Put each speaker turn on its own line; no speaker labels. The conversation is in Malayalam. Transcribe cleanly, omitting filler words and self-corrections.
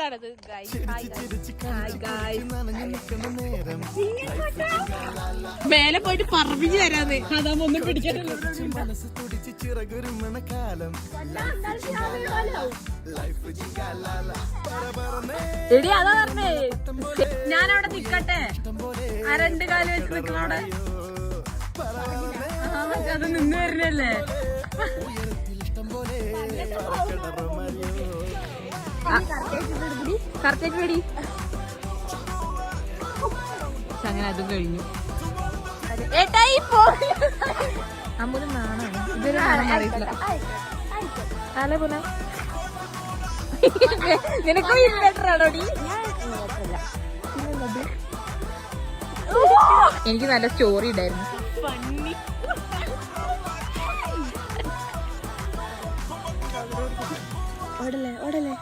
മോളാണത്.
മേലെ പോയിട്ട് പറമ്പിച്ച് തരാന്ന് അതാകുമ്പോ ഒന്നും പിടിക്കാനല്ലോ. എടി അതാ പറഞ്ഞേ, ഞാനവിടെ നിക്കട്ടെ. ആ 2 കാല് വെച്ച് നിക്കണവിടെ അത് നിന്ന് വരുന്നല്ലേ. കറക്റ്റായിട്ട് പേടി. അങ്ങനെ അതും കഴിഞ്ഞു. അമ്മൂര് നാണോ ഇതൊരു നാണം അറിയില്ല. അല്ലേ പോലെ നിനക്കും ഇൻവെർട്ടറാണോടി? എനിക്ക് നല്ല സ്റ്റോറി ഉണ്ടായിരുന്നു. ഓടല്ലേ ഓടല്ലേ